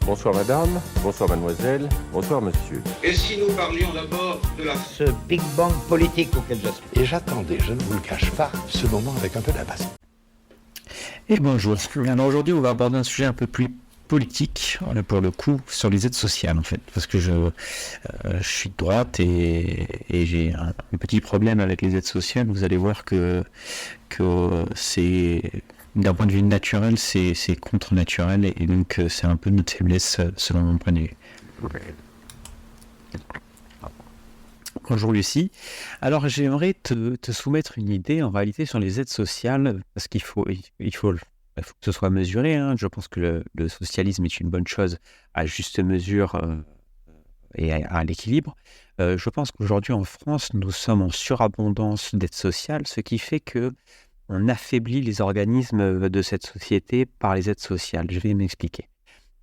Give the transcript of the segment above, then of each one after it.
Bonsoir madame, bonsoir mademoiselle, bonsoir monsieur. Et si nous parlions d'abord de ce Big Bang politique auquel j'aspire. Et j'attendais, je ne vous le cache pas, ce moment avec un peu d'impatience. Et bonjour. Alors aujourd'hui, on va aborder un sujet un peu plus politique, pour le coup, sur les aides sociales en fait, parce que je suis de droite et j'ai un petit problème avec les aides sociales. Vous allez voir que c'est, d'un point de vue naturel, c'est contre-naturel et donc c'est un peu notre faiblesse selon mon point de vue. Bonjour Lucie. Alors j'aimerais te soumettre une idée en réalité sur les aides sociales, parce qu'il faut que ce soit mesuré, hein. Je pense que le socialisme est une bonne chose à juste mesure et à l'équilibre. Je pense qu'aujourd'hui en France, nous sommes en surabondance d'aides sociales, ce qui fait que on affaiblit les organismes de cette société par les aides sociales. Je vais m'expliquer.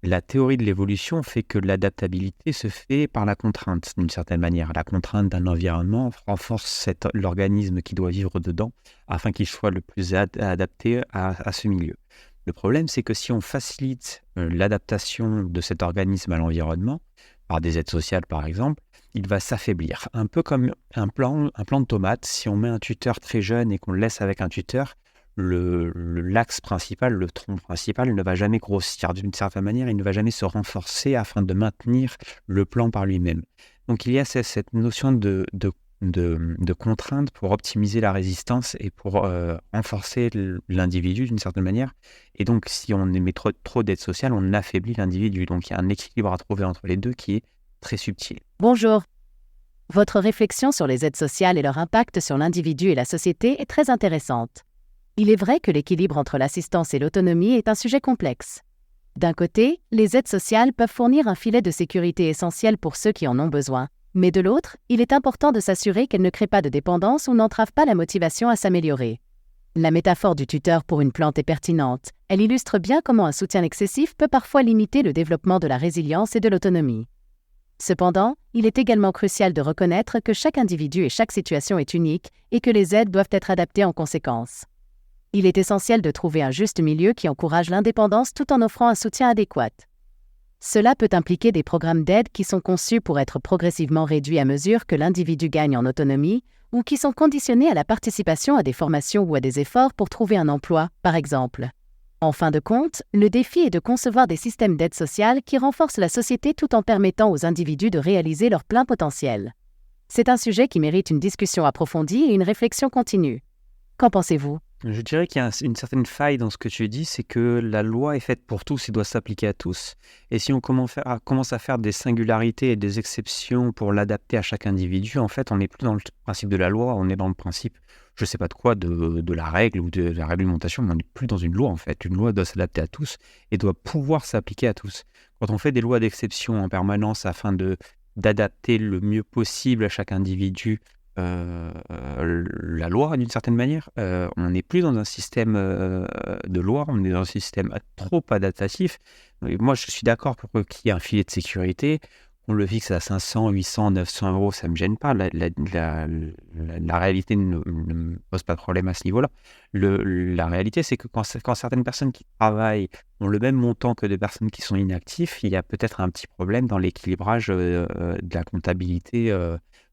La théorie de l'évolution fait que l'adaptabilité se fait par la contrainte, d'une certaine manière. La contrainte d'un environnement renforce l'organisme qui doit vivre dedans afin qu'il soit le plus adapté à ce milieu. Le problème, c'est que si on facilite l'adaptation de cet organisme à l'environnement, par des aides sociales par exemple, il va s'affaiblir. Un peu comme un plant de tomate, si on met un tuteur très jeune et qu'on le laisse avec un tuteur, l'axe principal, le tronc principal ne va jamais grossir. D'une certaine manière, il ne va jamais se renforcer afin de maintenir le plant par lui-même. Donc il y a cette notion de contrainte pour optimiser la résistance et pour renforcer l'individu d'une certaine manière. Et donc si on émet trop d'aides sociales, on affaiblit l'individu. Donc il y a un équilibre à trouver entre les deux qui est très subtil. Bonjour. Votre réflexion sur les aides sociales et leur impact sur l'individu et la société est très intéressante. Il est vrai que l'équilibre entre l'assistance et l'autonomie est un sujet complexe. D'un côté, les aides sociales peuvent fournir un filet de sécurité essentiel pour ceux qui en ont besoin. Mais de l'autre, il est important de s'assurer qu'elles ne créent pas de dépendance ou n'entravent pas la motivation à s'améliorer. La métaphore du tuteur pour une plante est pertinente. Elle illustre bien comment un soutien excessif peut parfois limiter le développement de la résilience et de l'autonomie. Cependant, il est également crucial de reconnaître que chaque individu et chaque situation est unique et que les aides doivent être adaptées en conséquence. Il est essentiel de trouver un juste milieu qui encourage l'indépendance tout en offrant un soutien adéquat. Cela peut impliquer des programmes d'aide qui sont conçus pour être progressivement réduits à mesure que l'individu gagne en autonomie ou qui sont conditionnés à la participation à des formations ou à des efforts pour trouver un emploi, par exemple. En fin de compte, le défi est de concevoir des systèmes d'aide sociale qui renforcent la société tout en permettant aux individus de réaliser leur plein potentiel. C'est un sujet qui mérite une discussion approfondie et une réflexion continue. Qu'en pensez-vous ? Je dirais qu'il y a une certaine faille dans ce que tu dis, c'est que la loi est faite pour tous et doit s'appliquer à tous. Et si on commence à faire des singularités et des exceptions pour l'adapter à chaque individu, en fait, on n'est plus dans le principe de la loi, on est dans le principe, je ne sais pas de quoi, de la règle ou de la réglementation, mais on n'est plus dans une loi, en fait. Une loi doit s'adapter à tous et doit pouvoir s'appliquer à tous. Quand on fait des lois d'exception en permanence afin d'adapter le mieux possible à chaque individu la loi d'une certaine manière, on n'est plus dans un système de loi, on est dans un système trop adaptatif. Et moi je suis d'accord pour qu'il y ait un filet de sécurité, on le fixe à 500, 800, 900 euros, ça ne me gêne pas, la réalité ne me pose pas de problème à ce niveau-là. La réalité c'est que quand certaines personnes qui travaillent ont le même montant que des personnes qui sont inactives, il y a peut-être un petit problème dans l'équilibrage de la comptabilité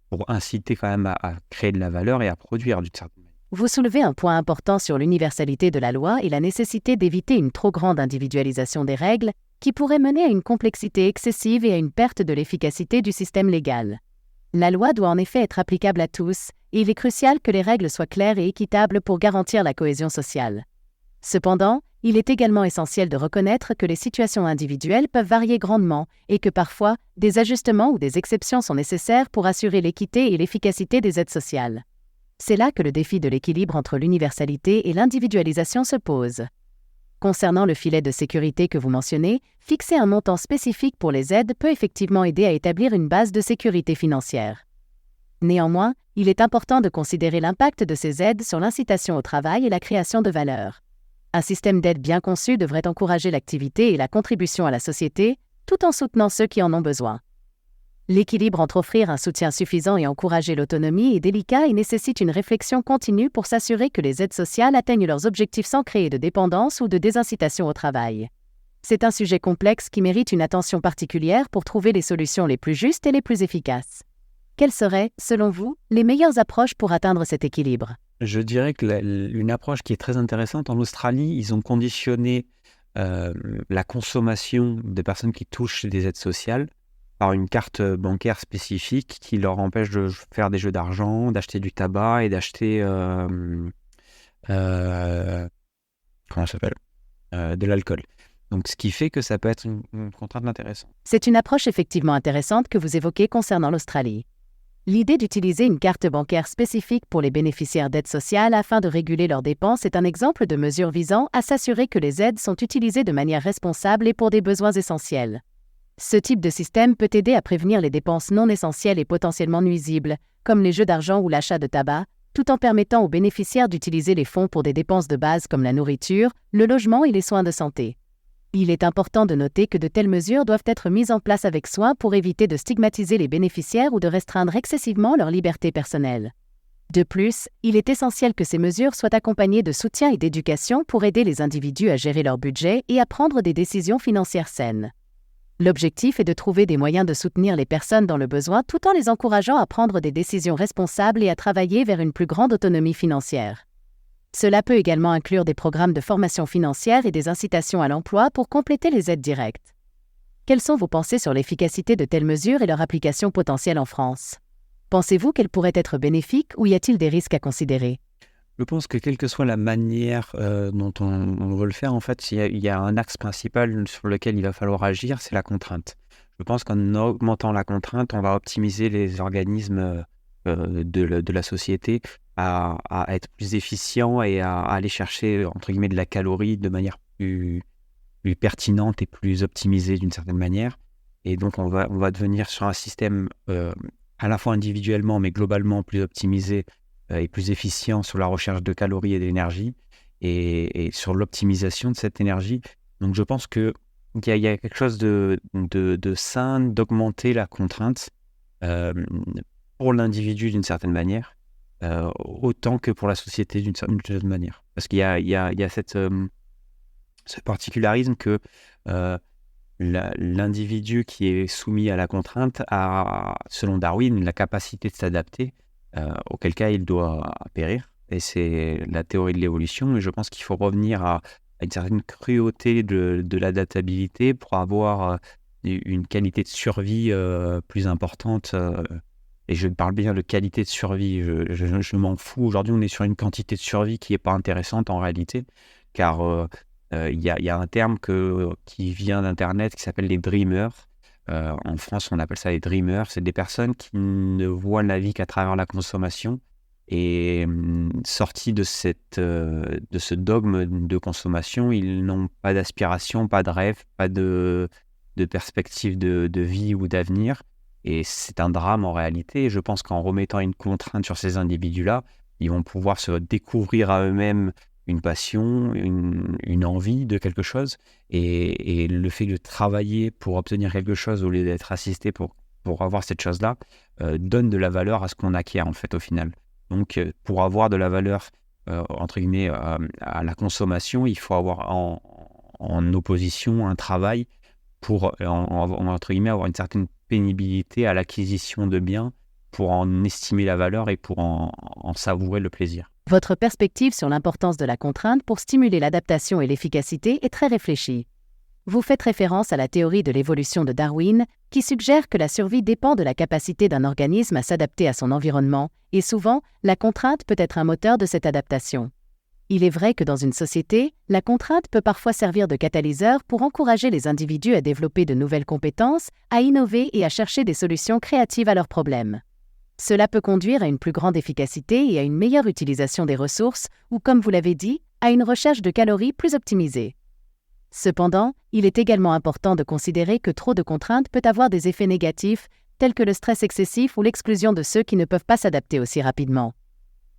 pour inciter quand même à créer de la valeur et à produire d'une certaine manière. Vous soulevez un point important sur l'universalité de la loi et la nécessité d'éviter une trop grande individualisation des règles qui pourrait mener à une complexité excessive et à une perte de l'efficacité du système légal. La loi doit en effet être applicable à tous et il est crucial que les règles soient claires et équitables pour garantir la cohésion sociale. Cependant, il est également essentiel de reconnaître que les situations individuelles peuvent varier grandement et que parfois, des ajustements ou des exceptions sont nécessaires pour assurer l'équité et l'efficacité des aides sociales. C'est là que le défi de l'équilibre entre l'universalité et l'individualisation se pose. Concernant le filet de sécurité que vous mentionnez, fixer un montant spécifique pour les aides peut effectivement aider à établir une base de sécurité financière. Néanmoins, il est important de considérer l'impact de ces aides sur l'incitation au travail et la création de valeur. Un système d'aide bien conçu devrait encourager l'activité et la contribution à la société, tout en soutenant ceux qui en ont besoin. L'équilibre entre offrir un soutien suffisant et encourager l'autonomie est délicat et nécessite une réflexion continue pour s'assurer que les aides sociales atteignent leurs objectifs sans créer de dépendance ou de désincitation au travail. C'est un sujet complexe qui mérite une attention particulière pour trouver les solutions les plus justes et les plus efficaces. Quelles seraient, selon vous, les meilleures approches pour atteindre cet équilibre ? Je dirais que une approche qui est très intéressante, en Australie, ils ont conditionné la consommation des personnes qui touchent des aides sociales par une carte bancaire spécifique qui leur empêche de faire des jeux d'argent, d'acheter du tabac et d'acheter comment ça s'appelle de l'alcool. Donc, ce qui fait que ça peut être une contrainte intéressante. C'est une approche effectivement intéressante que vous évoquez concernant l'Australie. L'idée d'utiliser une carte bancaire spécifique pour les bénéficiaires d'aides sociales afin de réguler leurs dépenses est un exemple de mesure visant à s'assurer que les aides sont utilisées de manière responsable et pour des besoins essentiels. Ce type de système peut aider à prévenir les dépenses non essentielles et potentiellement nuisibles, comme les jeux d'argent ou l'achat de tabac, tout en permettant aux bénéficiaires d'utiliser les fonds pour des dépenses de base comme la nourriture, le logement et les soins de santé. Il est important de noter que de telles mesures doivent être mises en place avec soin pour éviter de stigmatiser les bénéficiaires ou de restreindre excessivement leur liberté personnelle. De plus, il est essentiel que ces mesures soient accompagnées de soutien et d'éducation pour aider les individus à gérer leur budget et à prendre des décisions financières saines. L'objectif est de trouver des moyens de soutenir les personnes dans le besoin tout en les encourageant à prendre des décisions responsables et à travailler vers une plus grande autonomie financière. Cela peut également inclure des programmes de formation financière et des incitations à l'emploi pour compléter les aides directes. Quelles sont vos pensées sur l'efficacité de telles mesures et leur application potentielle en France ? Pensez-vous qu'elles pourraient être bénéfiques ou y a-t-il des risques à considérer ? Je pense que quelle que soit la manière dont on veut le faire, en fait, il y a un axe principal sur lequel il va falloir agir, c'est la contrainte. Je pense qu'en augmentant la contrainte, on va optimiser les organismes de la société à être plus efficients et à aller chercher, entre guillemets, de la calorie de manière plus pertinente et plus optimisée d'une certaine manière. Et donc, on va devenir sur un système à la fois individuellement, mais globalement plus optimisé et plus efficient sur la recherche de calories et d'énergie et sur l'optimisation de cette énergie. Donc, je pense qu'il y a quelque chose de sain d'augmenter la contrainte pour l'individu d'une certaine manière, autant que pour la société d'une certaine manière. Parce qu'il y a ce particularisme que l'individu qui est soumis à la contrainte a, selon Darwin, la capacité de s'adapter, auquel cas il doit périr. Et c'est la théorie de l'évolution. Et je pense qu'il faut revenir à une certaine cruauté de l'adaptabilité pour avoir une qualité de survie plus importante. Et je parle bien de qualité de survie. Je m'en fous. Aujourd'hui, on est sur une quantité de survie qui n'est pas intéressante en réalité, car il y a un terme qui vient d'Internet qui s'appelle les dreamers. En France, on appelle ça les dreamers. C'est des personnes qui ne voient la vie qu'à travers la consommation. Et sortis de ce dogme de consommation, ils n'ont pas d'aspiration, pas de rêve, pas de perspective de vie ou d'avenir. Et c'est un drame en réalité. Et je pense qu'en remettant une contrainte sur ces individus-là, ils vont pouvoir se découvrir à eux-mêmes une passion, une envie de quelque chose. Et le fait de travailler pour obtenir quelque chose au lieu d'être assisté pour avoir cette chose-là, donne de la valeur à ce qu'on acquiert en fait au final. Donc pour avoir de la valeur, entre guillemets, à la consommation, il faut avoir en opposition un travail pour, entre guillemets, avoir une certaine pénibilité à l'acquisition de biens pour en estimer la valeur et pour en savourer le plaisir. Votre perspective sur l'importance de la contrainte pour stimuler l'adaptation et l'efficacité est très réfléchie. Vous faites référence à la théorie de l'évolution de Darwin, qui suggère que la survie dépend de la capacité d'un organisme à s'adapter à son environnement, et souvent, la contrainte peut être un moteur de cette adaptation. Il est vrai que dans une société, la contrainte peut parfois servir de catalyseur pour encourager les individus à développer de nouvelles compétences, à innover et à chercher des solutions créatives à leurs problèmes. Cela peut conduire à une plus grande efficacité et à une meilleure utilisation des ressources, ou comme vous l'avez dit, à une recherche de calories plus optimisée. Cependant, il est également important de considérer que trop de contraintes peut avoir des effets négatifs, tels que le stress excessif ou l'exclusion de ceux qui ne peuvent pas s'adapter aussi rapidement.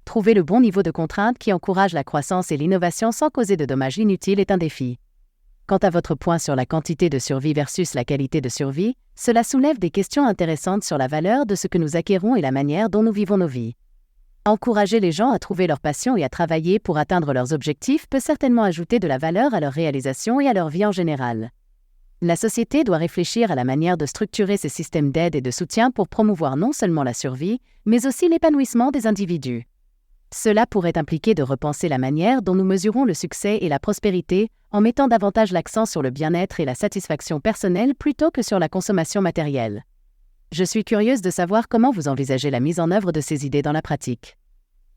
Trouver le bon niveau de contrainte qui encourage la croissance et l'innovation sans causer de dommages inutiles est un défi. Quant à votre point sur la quantité de survie versus la qualité de survie, cela soulève des questions intéressantes sur la valeur de ce que nous acquérons et la manière dont nous vivons nos vies. Encourager les gens à trouver leur passion et à travailler pour atteindre leurs objectifs peut certainement ajouter de la valeur à leur réalisation et à leur vie en général. La société doit réfléchir à la manière de structurer ses systèmes d'aide et de soutien pour promouvoir non seulement la survie, mais aussi l'épanouissement des individus. Cela pourrait impliquer de repenser la manière dont nous mesurons le succès et la prospérité en mettant davantage l'accent sur le bien-être et la satisfaction personnelle plutôt que sur la consommation matérielle. Je suis curieuse de savoir comment vous envisagez la mise en œuvre de ces idées dans la pratique.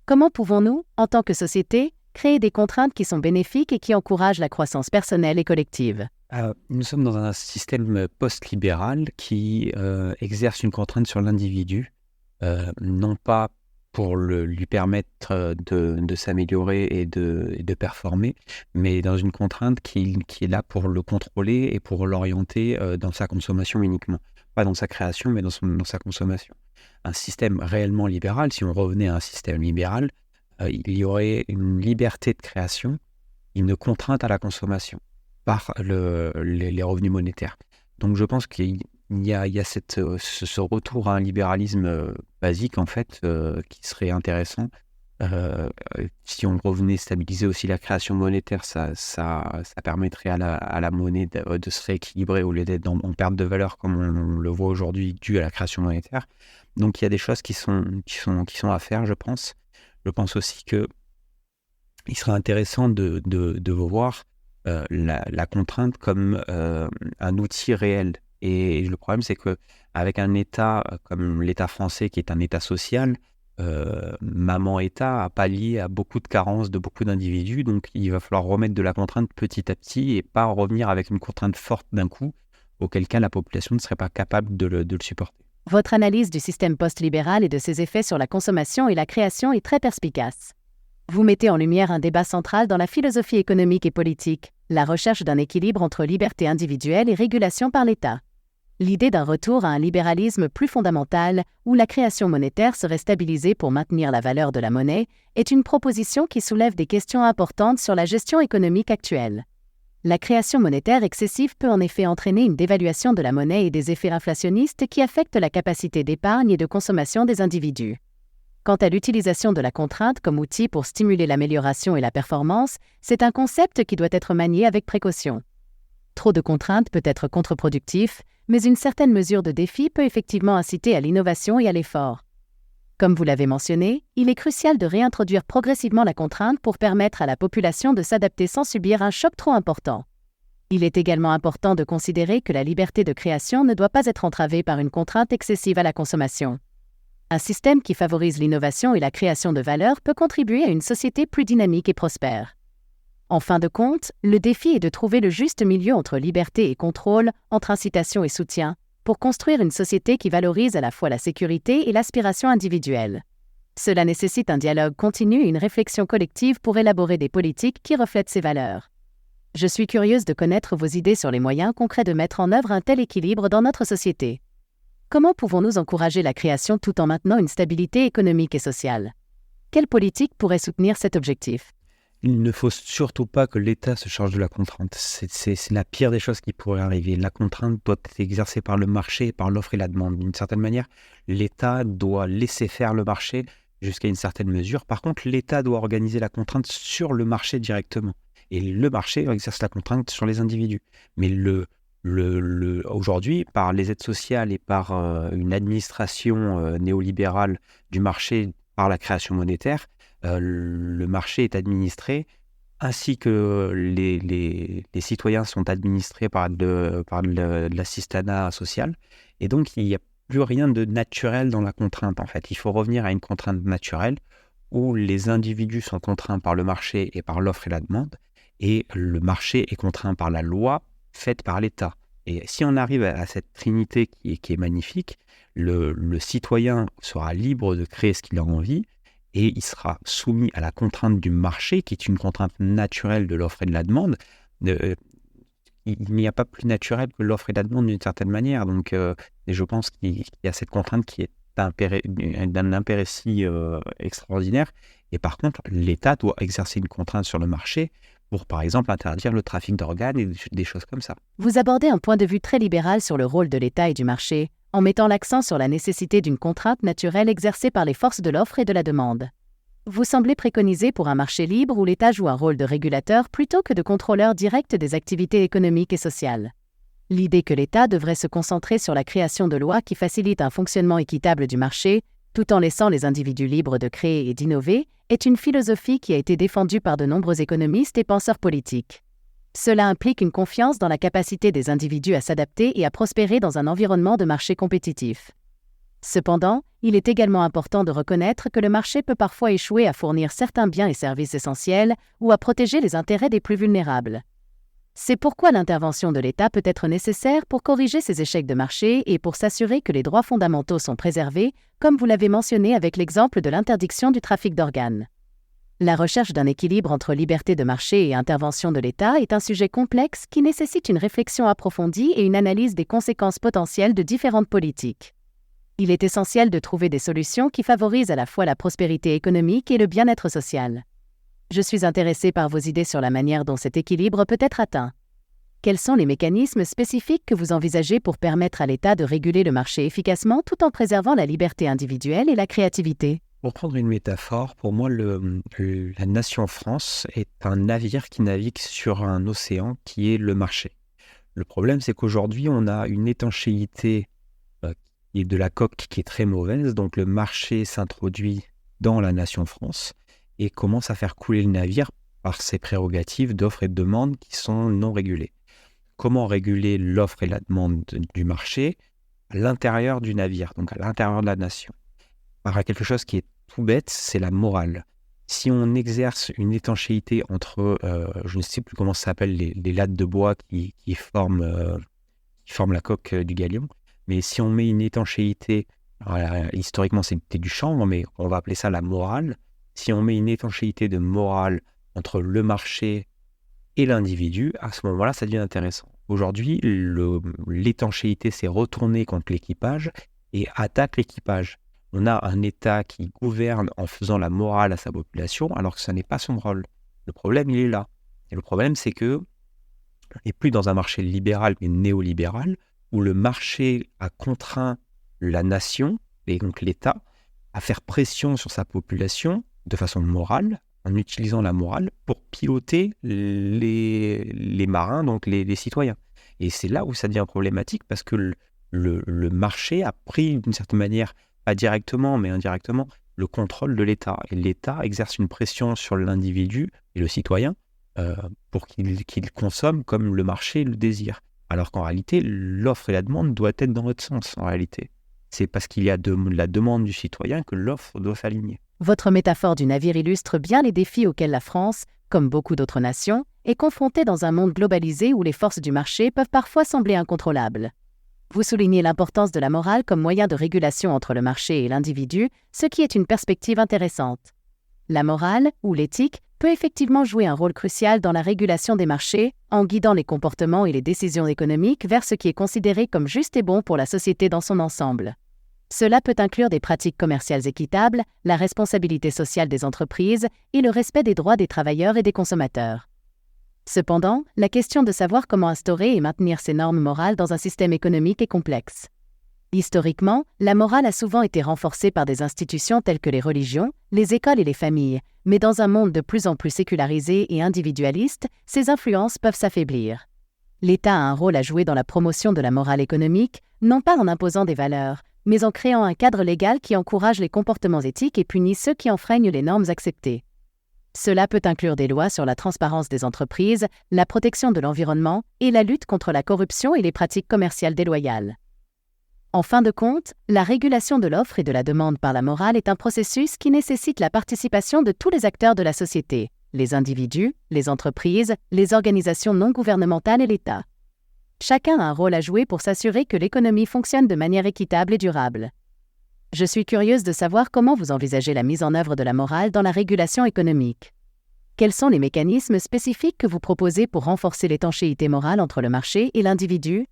Comment pouvons-nous, en tant que société, créer des contraintes qui sont bénéfiques et qui encouragent la croissance personnelle et collective ? Nous sommes dans un système post-libéral qui exerce une contrainte sur l'individu, non pas pour lui permettre de s'améliorer et de performer, mais dans une contrainte qui est là pour le contrôler et pour l'orienter dans sa consommation uniquement. Pas dans sa création, mais dans sa consommation. Un système réellement libéral, si on revenait à un système libéral, il y aurait une liberté de création, une contrainte à la consommation par les revenus monétaires. Donc je pense qu'il y a ce retour à un libéralisme basique, en fait, qui serait intéressant. Si on revenait stabiliser aussi la création monétaire, ça permettrait à la monnaie de se rééquilibrer au lieu d'être en perte de valeur comme on le voit aujourd'hui dû à la création monétaire. Donc il y a des choses qui sont à faire, je pense. Je pense aussi qu'il serait intéressant de voir la contrainte comme un outil réel. Et le problème, c'est qu'avec un État comme l'État français, qui est un État social, Maman-État a pallié à beaucoup de carences de beaucoup d'individus, donc il va falloir remettre de la contrainte petit à petit et pas revenir avec une contrainte forte d'un coup, auquel cas la population ne serait pas capable de le supporter. Votre analyse du système post-libéral et de ses effets sur la consommation et la création est très perspicace. Vous mettez en lumière un débat central dans la philosophie économique et politique, la recherche d'un équilibre entre liberté individuelle et régulation par l'État. L'idée d'un retour à un libéralisme plus fondamental, où la création monétaire serait stabilisée pour maintenir la valeur de la monnaie, est une proposition qui soulève des questions importantes sur la gestion économique actuelle. La création monétaire excessive peut en effet entraîner une dévaluation de la monnaie et des effets inflationnistes qui affectent la capacité d'épargne et de consommation des individus. Quant à l'utilisation de la contrainte comme outil pour stimuler l'amélioration et la performance, c'est un concept qui doit être manié avec précaution. Trop de contraintes peut être contre-productif, mais une certaine mesure de défi peut effectivement inciter à l'innovation et à l'effort. Comme vous l'avez mentionné, il est crucial de réintroduire progressivement la contrainte pour permettre à la population de s'adapter sans subir un choc trop important. Il est également important de considérer que la liberté de création ne doit pas être entravée par une contrainte excessive à la consommation. Un système qui favorise l'innovation et la création de valeur peut contribuer à une société plus dynamique et prospère. En fin de compte, le défi est de trouver le juste milieu entre liberté et contrôle, entre incitation et soutien, pour construire une société qui valorise à la fois la sécurité et l'aspiration individuelle. Cela nécessite un dialogue continu et une réflexion collective pour élaborer des politiques qui reflètent ces valeurs. Je suis curieuse de connaître vos idées sur les moyens concrets de mettre en œuvre un tel équilibre dans notre société. Comment pouvons-nous encourager la création tout en maintenant une stabilité économique et sociale ? Quelle politique pourrait soutenir cet objectif ? Il ne faut surtout pas que l'État se charge de la contrainte. C'est la pire des choses qui pourrait arriver. La contrainte doit être exercée par le marché, par l'offre et la demande. D'une certaine manière, l'État doit laisser faire le marché jusqu'à une certaine mesure. Par contre, l'État doit organiser la contrainte sur le marché directement. Et le marché exerce la contrainte sur les individus. Mais aujourd'hui, par les aides sociales et par une administration néolibérale du marché, par la création monétaire, le marché est administré, ainsi que les citoyens sont administrés par de l'assistanat social. Et donc, il n'y a plus rien de naturel dans la contrainte, en fait. Il faut revenir à une contrainte naturelle où les individus sont contraints par le marché et par l'offre et la demande, et le marché est contraint par la loi faite par l'État. Et si on arrive à cette trinité qui est magnifique, le citoyen sera libre de créer ce qu'il a envie, et il sera soumis à la contrainte du marché, qui est une contrainte naturelle de l'offre et de la demande. Il n'y a pas plus naturel que l'offre et la demande d'une certaine manière. Donc, et je pense qu'il y a cette contrainte qui est d'un impéritie extraordinaire. Et par contre, l'État doit exercer une contrainte sur le marché pour, par exemple, interdire le trafic d'organes et des choses comme ça. Vous abordez un point de vue très libéral sur le rôle de l'État et du marché, en mettant l'accent sur la nécessité d'une contrainte naturelle exercée par les forces de l'offre et de la demande. Vous semblez préconiser pour un marché libre où l'État joue un rôle de régulateur plutôt que de contrôleur direct des activités économiques et sociales. L'idée que l'État devrait se concentrer sur la création de lois qui facilitent un fonctionnement équitable du marché, tout en laissant les individus libres de créer et d'innover, est une philosophie qui a été défendue par de nombreux économistes et penseurs politiques. Cela implique une confiance dans la capacité des individus à s'adapter et à prospérer dans un environnement de marché compétitif. Cependant, il est également important de reconnaître que le marché peut parfois échouer à fournir certains biens et services essentiels ou à protéger les intérêts des plus vulnérables. C'est pourquoi l'intervention de l'État peut être nécessaire pour corriger ces échecs de marché et pour s'assurer que les droits fondamentaux sont préservés, comme vous l'avez mentionné avec l'exemple de l'interdiction du trafic d'organes. La recherche d'un équilibre entre liberté de marché et intervention de l'État est un sujet complexe qui nécessite une réflexion approfondie et une analyse des conséquences potentielles de différentes politiques. Il est essentiel de trouver des solutions qui favorisent à la fois la prospérité économique et le bien-être social. Je suis intéressé par vos idées sur la manière dont cet équilibre peut être atteint. Quels sont les mécanismes spécifiques que vous envisagez pour permettre à l'État de réguler le marché efficacement tout en préservant la liberté individuelle et la créativité ? Pour prendre une métaphore, pour moi, la nation France est un navire qui navigue sur un océan qui est le marché. Le problème, c'est qu'aujourd'hui, on a une étanchéité qui est de la coque qui est très mauvaise, donc le marché s'introduit dans la nation France et commence à faire couler le navire par ses prérogatives d'offre et de demande qui sont non régulées. Comment réguler l'offre et la demande du marché à l'intérieur du navire, donc à l'intérieur de la nation? Par quelque chose qui est tout bête, c'est la morale. Si on exerce une étanchéité entre, je ne sais plus comment ça s'appelle, les lattes de bois qui forment la coque du galion, mais si on met une étanchéité, alors, historiquement c'était du chanvre, mais on va appeler ça la morale. Si on met une étanchéité de morale entre le marché et l'individu, à ce moment-là, ça devient intéressant. Aujourd'hui, l'étanchéité s'est retournée contre l'équipage et attaque l'équipage. On a un État qui gouverne en faisant la morale à sa population, alors que ce n'est pas son rôle. Le problème, il est là. Et le problème, c'est que on n'est plus dans un marché libéral, mais néolibéral, où le marché a contraint la nation, et donc l'État, à faire pression sur sa population de façon morale, en utilisant la morale pour piloter les marins, donc les citoyens. Et c'est là où ça devient problématique, parce que le marché a pris d'une certaine manière, pas directement, mais indirectement, le contrôle de l'État. Et l'État exerce une pression sur l'individu et le citoyen pour qu'il consomme comme le marché le désire. Alors qu'en réalité, l'offre et la demande doivent être dans l'autre sens, en réalité. C'est parce qu'il y a la demande du citoyen que l'offre doit s'aligner. Votre métaphore du navire illustre bien les défis auxquels la France, comme beaucoup d'autres nations, est confrontée dans un monde globalisé où les forces du marché peuvent parfois sembler incontrôlables. Vous soulignez l'importance de la morale comme moyen de régulation entre le marché et l'individu, ce qui est une perspective intéressante. La morale, ou l'éthique, peut effectivement jouer un rôle crucial dans la régulation des marchés, en guidant les comportements et les décisions économiques vers ce qui est considéré comme juste et bon pour la société dans son ensemble. Cela peut inclure des pratiques commerciales équitables, la responsabilité sociale des entreprises et le respect des droits des travailleurs et des consommateurs. Cependant, la question de savoir comment instaurer et maintenir ces normes morales dans un système économique est complexe. Historiquement, la morale a souvent été renforcée par des institutions telles que les religions, les écoles et les familles, mais dans un monde de plus en plus sécularisé et individualiste, ces influences peuvent s'affaiblir. L'État a un rôle à jouer dans la promotion de la morale économique, non pas en imposant des valeurs, mais en créant un cadre légal qui encourage les comportements éthiques et punit ceux qui enfreignent les normes acceptées. Cela peut inclure des lois sur la transparence des entreprises, la protection de l'environnement et la lutte contre la corruption et les pratiques commerciales déloyales. En fin de compte, la régulation de l'offre et de la demande par la morale est un processus qui nécessite la participation de tous les acteurs de la société, les individus, les entreprises, les organisations non gouvernementales et l'État. Chacun a un rôle à jouer pour s'assurer que l'économie fonctionne de manière équitable et durable. Je suis curieuse de savoir comment vous envisagez la mise en œuvre de la morale dans la régulation économique. Quels sont les mécanismes spécifiques que vous proposez pour renforcer l'étanchéité morale entre le marché et l'individu ?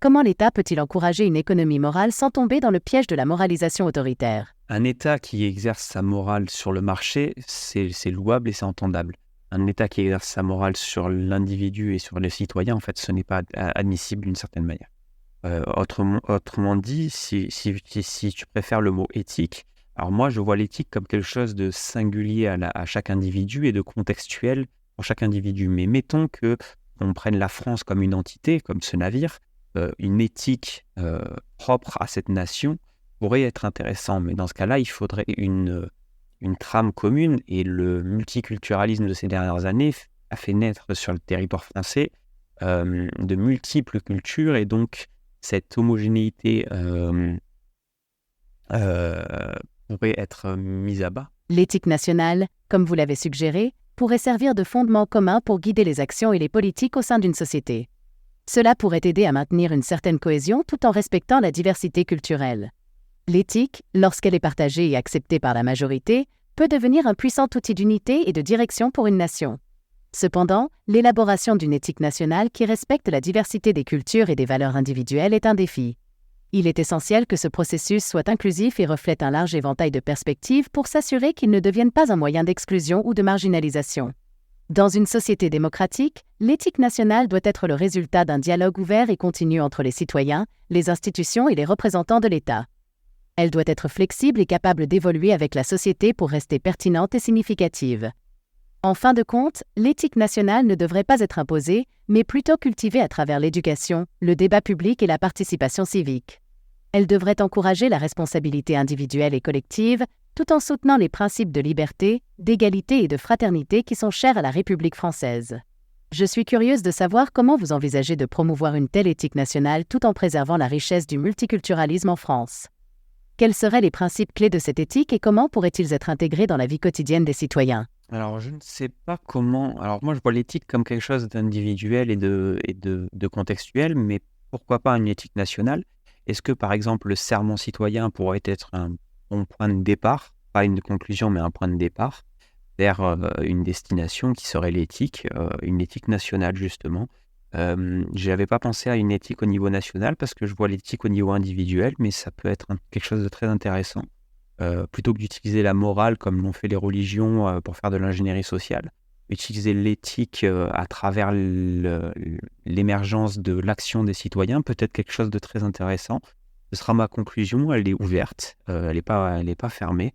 Comment l'État peut-il encourager une économie morale sans tomber dans le piège de la moralisation autoritaire ? Un État qui exerce sa morale sur le marché, c'est louable et c'est entendable. Un État qui exerce sa morale sur l'individu et sur les citoyens, en fait, ce n'est pas admissible d'une certaine manière. Autrement dit, si tu préfères le mot éthique, alors moi, je vois l'éthique comme quelque chose de singulier à chaque individu et de contextuel pour chaque individu. Mais mettons que on prenne la France comme une entité, comme ce navire, une éthique propre à cette nation pourrait être intéressant. Mais dans ce cas-là, il faudrait une trame commune, et le multiculturalisme de ces dernières années a fait naître sur le territoire français de multiples cultures, et donc cette homogénéité pourrait être mise à bas. L'éthique nationale, comme vous l'avez suggéré, pourrait servir de fondement commun pour guider les actions et les politiques au sein d'une société. Cela pourrait aider à maintenir une certaine cohésion tout en respectant la diversité culturelle. L'éthique, lorsqu'elle est partagée et acceptée par la majorité, peut devenir un puissant outil d'unité et de direction pour une nation. Cependant, l'élaboration d'une éthique nationale qui respecte la diversité des cultures et des valeurs individuelles est un défi. Il est essentiel que ce processus soit inclusif et reflète un large éventail de perspectives pour s'assurer qu'il ne devienne pas un moyen d'exclusion ou de marginalisation. Dans une société démocratique, l'éthique nationale doit être le résultat d'un dialogue ouvert et continu entre les citoyens, les institutions et les représentants de l'État. Elle doit être flexible et capable d'évoluer avec la société pour rester pertinente et significative. En fin de compte, l'éthique nationale ne devrait pas être imposée, mais plutôt cultivée à travers l'éducation, le débat public et la participation civique. Elle devrait encourager la responsabilité individuelle et collective, tout en soutenant les principes de liberté, d'égalité et de fraternité qui sont chers à la République française. Je suis curieuse de savoir comment vous envisagez de promouvoir une telle éthique nationale tout en préservant la richesse du multiculturalisme en France. Quels seraient les principes clés de cette éthique et comment pourraient-ils être intégrés dans la vie quotidienne des citoyens ? Alors, je ne sais pas comment. Alors, moi, je vois l'éthique comme quelque chose d'individuel et de contextuel, mais pourquoi pas une éthique nationale ? Est-ce que, par exemple, le serment citoyen pourrait être un bon point de départ, pas une conclusion, mais un point de départ, vers une destination qui serait l'éthique, une éthique nationale, justement. Je n'avais pas pensé à une éthique au niveau national parce que je vois l'éthique au niveau individuel, mais ça peut être quelque chose de très intéressant. Plutôt que d'utiliser la morale comme l'ont fait les religions pour faire de l'ingénierie sociale, utiliser l'éthique à travers l'émergence de l'action des citoyens peut être quelque chose de très intéressant. Ce sera ma conclusion, elle est ouverte, elle n'est pas fermée.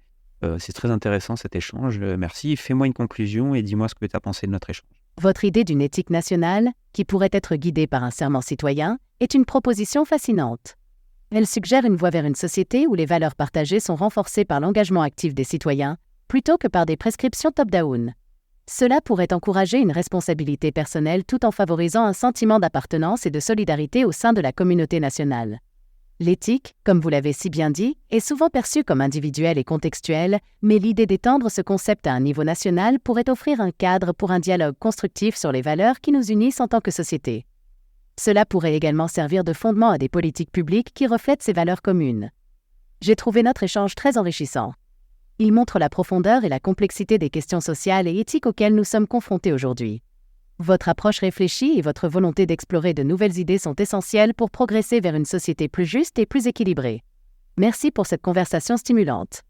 C'est très intéressant cet échange, merci. Fais-moi une conclusion et dis-moi ce que tu as pensé de notre échange. Votre idée d'une éthique nationale, qui pourrait être guidée par un serment citoyen, est une proposition fascinante. Elle suggère une voie vers une société où les valeurs partagées sont renforcées par l'engagement actif des citoyens, plutôt que par des prescriptions top-down. Cela pourrait encourager une responsabilité personnelle tout en favorisant un sentiment d'appartenance et de solidarité au sein de la communauté nationale. L'éthique, comme vous l'avez si bien dit, est souvent perçue comme individuelle et contextuelle, mais l'idée d'étendre ce concept à un niveau national pourrait offrir un cadre pour un dialogue constructif sur les valeurs qui nous unissent en tant que société. Cela pourrait également servir de fondement à des politiques publiques qui reflètent ces valeurs communes. J'ai trouvé notre échange très enrichissant. Il montre la profondeur et la complexité des questions sociales et éthiques auxquelles nous sommes confrontés aujourd'hui. Votre approche réfléchie et votre volonté d'explorer de nouvelles idées sont essentielles pour progresser vers une société plus juste et plus équilibrée. Merci pour cette conversation stimulante.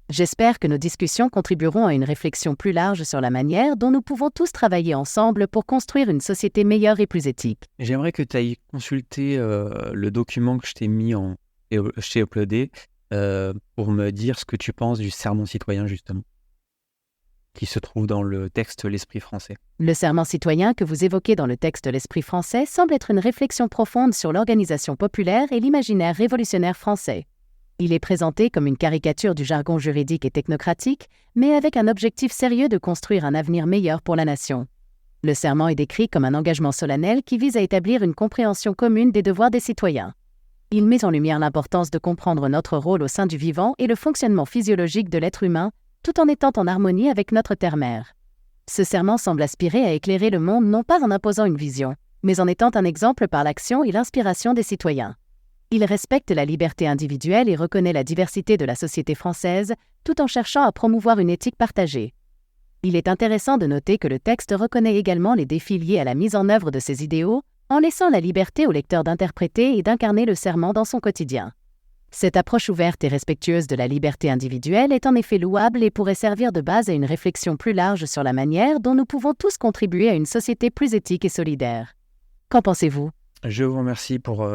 J'espère que nos discussions contribueront à une réflexion plus large sur la manière dont nous pouvons tous travailler ensemble pour construire une société meilleure et plus éthique. J'aimerais que tu ailles consulter le document que je t'ai mis je t'ai uploadé pour me dire ce que tu penses du serment citoyen, justement, qui se trouve dans le texte L'Esprit français. Le serment citoyen que vous évoquez dans le texte L'Esprit français semble être une réflexion profonde sur l'organisation populaire et l'imaginaire révolutionnaire français. Il est présenté comme une caricature du jargon juridique et technocratique, mais avec un objectif sérieux de construire un avenir meilleur pour la nation. Le serment est décrit comme un engagement solennel qui vise à établir une compréhension commune des devoirs des citoyens. Il met en lumière l'importance de comprendre notre rôle au sein du vivant et le fonctionnement physiologique de l'être humain, tout en étant en harmonie avec notre terre-mère. Ce serment semble aspirer à éclairer le monde non pas en imposant une vision, mais en étant un exemple par l'action et l'inspiration des citoyens. Il respecte la liberté individuelle et reconnaît la diversité de la société française, tout en cherchant à promouvoir une éthique partagée. Il est intéressant de noter que le texte reconnaît également les défis liés à la mise en œuvre de ces idéaux, en laissant la liberté au lecteur d'interpréter et d'incarner le serment dans son quotidien. Cette approche ouverte et respectueuse de la liberté individuelle est en effet louable et pourrait servir de base à une réflexion plus large sur la manière dont nous pouvons tous contribuer à une société plus éthique et solidaire. Qu'en pensez-vous ? Je vous remercie pour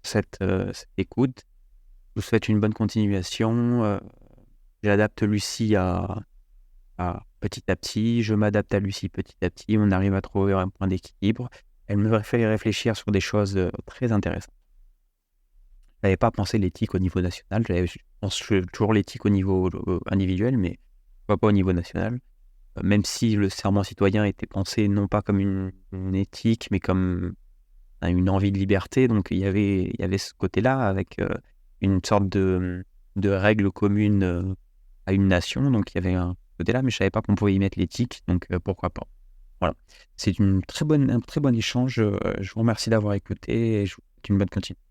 cette écoute. Je vous souhaite une bonne continuation. J'adapte Lucie à petit à petit. Je m'adapte à Lucie petit à petit. On arrive à trouver un point d'équilibre. Elle me fait réfléchir sur des choses très intéressantes. Je n'avais pas pensé l'éthique au niveau national. Je pense toujours l'éthique au niveau individuel, mais pas au niveau national. Même si le serment citoyen était pensé non pas comme une éthique, mais comme une envie de liberté. Donc il y avait ce côté-là avec une sorte de règle commune à une nation. Donc il y avait un côté-là, mais je ne savais pas qu'on pouvait y mettre l'éthique. Donc pourquoi pas. Voilà. C'est un très bon échange. Je vous remercie d'avoir écouté et je vous souhaite une bonne continuation.